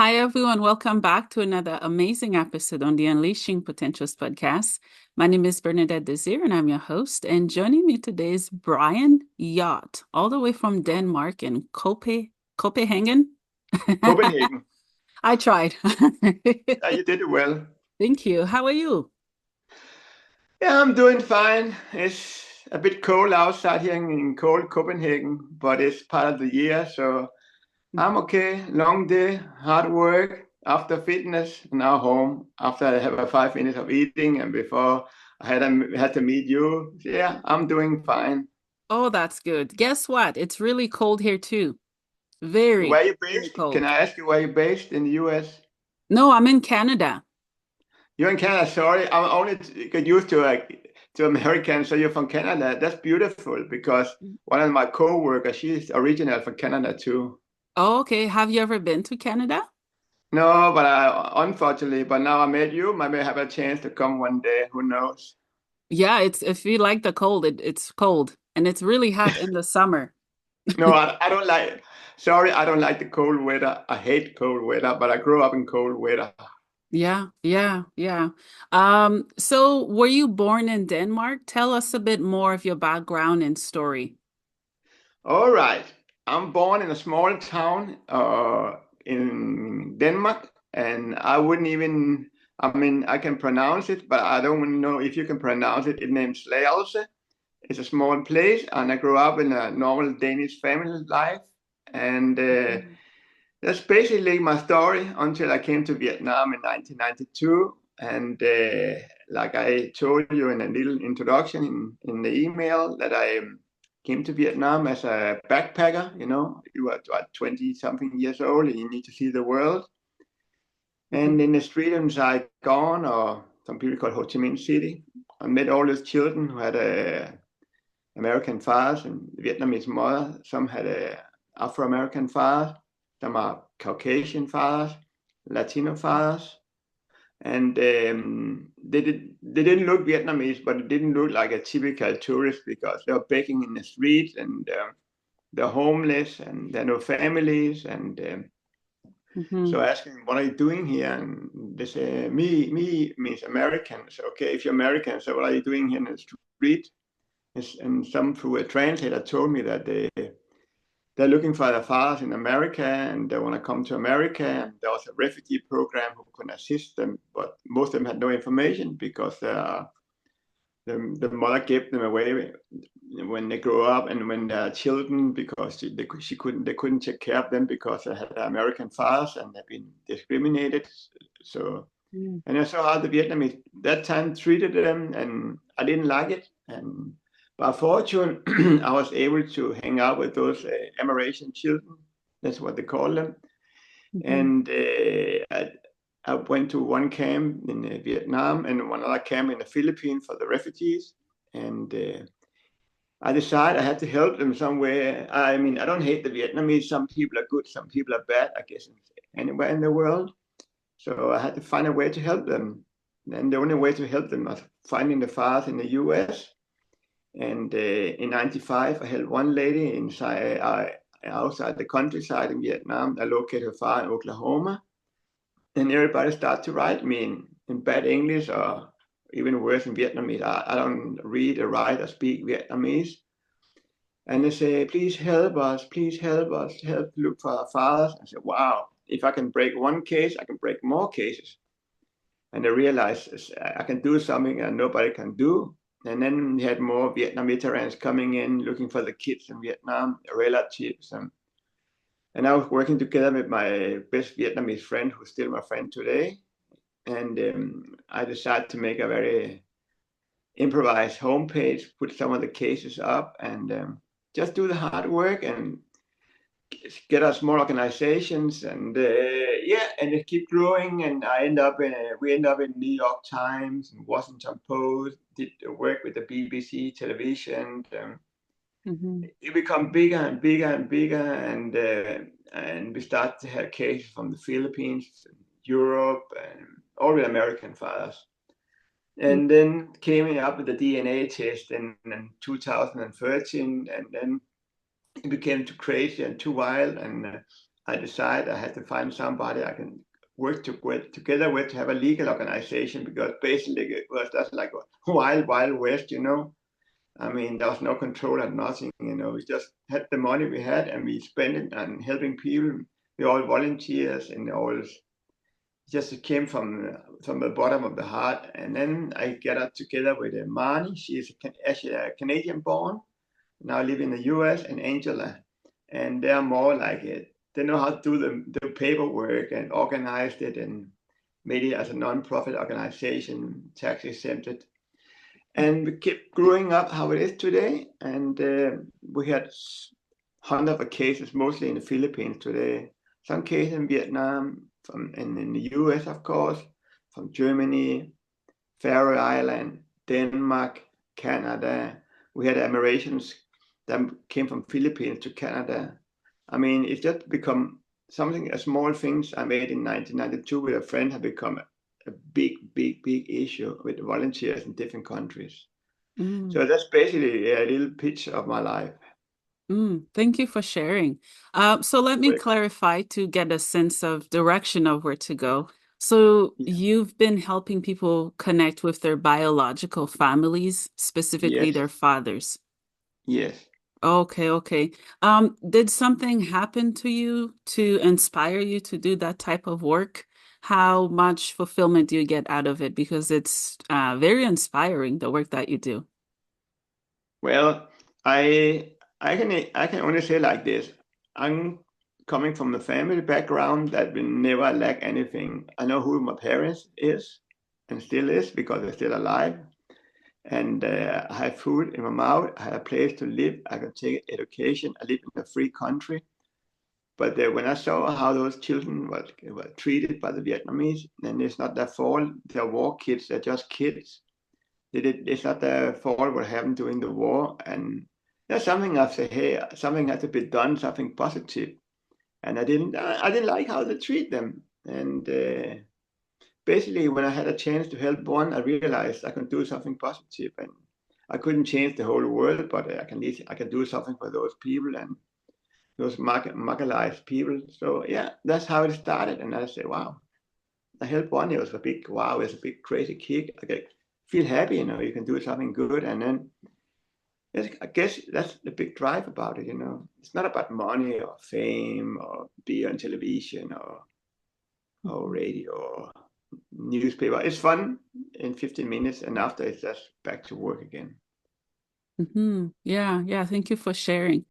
Hi, everyone. Welcome back to another amazing episode on the Unleashing Potentials podcast. My name is Bernadette Desir, and I'm your host. And joining me today is Brian Hjort, all the way from Denmark in Copenhagen. Copenhagen. I tried. You did it well. Thank you. How are you? Yeah, I'm doing fine. It's a bit cold outside here in cold Copenhagen, but it's part of the year, so I'm okay. Long day, hard work, after fitness, now home. After I have 5 minutes of eating, and before I had to meet you. Yeah, I'm doing fine. Oh, that's good. Guess what? It's really cold here too. Where Very, are you very based? Can cold. I ask you where you're based in the U.S.? No, I'm in Canada. You're in Canada. Sorry, I'm only get used to Americans. So you're from Canada. That's beautiful because one of my co-workers, she's original from Canada too. Oh, okay. Have you ever been to Canada? No, but unfortunately, but now I met you. Maybe I have a chance to come one day. Who knows? Yeah, it's if you like the cold, it's cold and it's really hot in the summer. No, I don't like. Sorry, I don't like the cold weather. I hate cold weather, but I grew up in cold weather. Yeah, yeah, yeah. So were you born in Denmark? Tell us a bit more of your background and story. All right. I'm born in a small town in Denmark, and I wouldn't even, I mean, I can pronounce it, but I don't know if you can pronounce it. It's named Slagelse. It's a small place, and I grew up in a normal Danish family life. And Mhm. that's basically my story until I came to Vietnam in 1992. And like I told you in a little introduction in the email, that I came to Vietnam as a backpacker. You know, you are 20 something years old and you need to see the world. And Mhm. in the street in Saigon, or some people call Ho Chi Minh City, I met all these children who had American fathers and Vietnamese mother. Some had Afro-American fathers. Some are Caucasian fathers, Latino fathers. And they didn't look Vietnamese, but it didn't look like a typical tourist because they were begging in the streets, and they're homeless and there are no families. And so Mhm. asking, what are you doing here? And they say, me means American. So, okay, if you're American, so what are you doing here in the street? And some through a translator told me that they're looking for their fathers in America and they want to come to America. And there was a refugee program who could assist them, but most of them had no information because the mother gave them away when they grow up and when they're children, because they couldn't take care of them because they had American fathers and they've been discriminated. So, Mhm. and I saw how the Vietnamese that time treated them, and I didn't like it. And by fortune, I was able to hang out with those Amerasian children. That's what they call them. Mhm. And I went to one camp in Vietnam and one other camp in the Philippines for the refugees. And I decided I had to help them somewhere. I mean, I don't hate the Vietnamese. Some people are good, some people are bad, I guess, anywhere in the world. So I had to find a way to help them. And the only way to help them was finding the fathers in the U.S. And in '95, I helped one lady outside the countryside in Vietnam. I located her father in Oklahoma. And everybody started to write me in bad English, or even worse in Vietnamese. I don't read or write or speak Vietnamese. And they say, please help us, help look for our fathers. I said, wow, if I can break one case, I can break more cases. And I realized I can do something that nobody can do. And then we had more Vietnam veterans coming in, looking for the kids in Vietnam, relatives. And I was working together with my best Vietnamese friend, who's still my friend today. And I decided to make a very improvised homepage, put some of the cases up, and just do the hard work and get us more organizations. And yeah, and it keep growing. And we end up in New York Times and Washington Post. Did work with the BBC television. Mhm. It become bigger and bigger and bigger, and we start to have cases from the Philippines, Europe, and all the American fathers. Mhm. And then came up with the DNA test in 2013, and then it became too crazy and too wild, and I decided I had to find somebody I can work together with to have a legal organization, because basically it was just like a wild, wild west, I mean, there was no control and nothing, we just had the money we had and we spent it on helping people. We all volunteers and all just came from the bottom of the heart. And then I got up together with Marnie. She's actually a Canadian born, now live in the U.S., and Angela. And they're more like it. They know how to do the paperwork and organized it and made it as a non-profit organization, tax exempted. And we kept growing up how it is today. And we had hundreds of cases, mostly in the Philippines today. Some cases in Vietnam, in the U.S., of course, from Germany, Faroe Island, Denmark, Canada. We had Amerasians that came from Philippines to Canada. I mean, it's just become something, a small things I made in 1992 with a friend have become a big, big, big issue with volunteers in different countries. So that's basically a little pitch of my life. Thank you for sharing. So let me clarify to get a sense of direction of where to go. So you've been helping people connect with their biological families, specifically Yes. their fathers. Yes. Okay. Did something happen to you to inspire you to do that type of work? How much fulfillment do you get out of it? Because it's very inspiring, the work that you do. Well, I can only say like this. I'm coming from a family background that will never lack anything. I know who my parents is and still is because they're still alive. And I have food in my mouth. I have a place to live. I can take education. I live in a free country. But when I saw how those children were treated by the Vietnamese, then it's not their fault. They're war kids. They're just kids. It's not their fault what happened during the war. And that's something I say, hey, something has to be done, something positive. And I didn't like how they treat them. And basically, when I had a chance to help one, I realized I can do something positive. And I couldn't change the whole world, but I can do something for those people and those marginalized people. So yeah, that's how it started. And I said, wow, I helped one. It was a big wow. It was a big crazy kick. I feel happy, you can do something good. And then I guess that's the big drive about it. It's not about money or fame or be on television or radio or newspaper. It's fun in 15 minutes, and after it's just back to work again. Yeah. Thank you for sharing.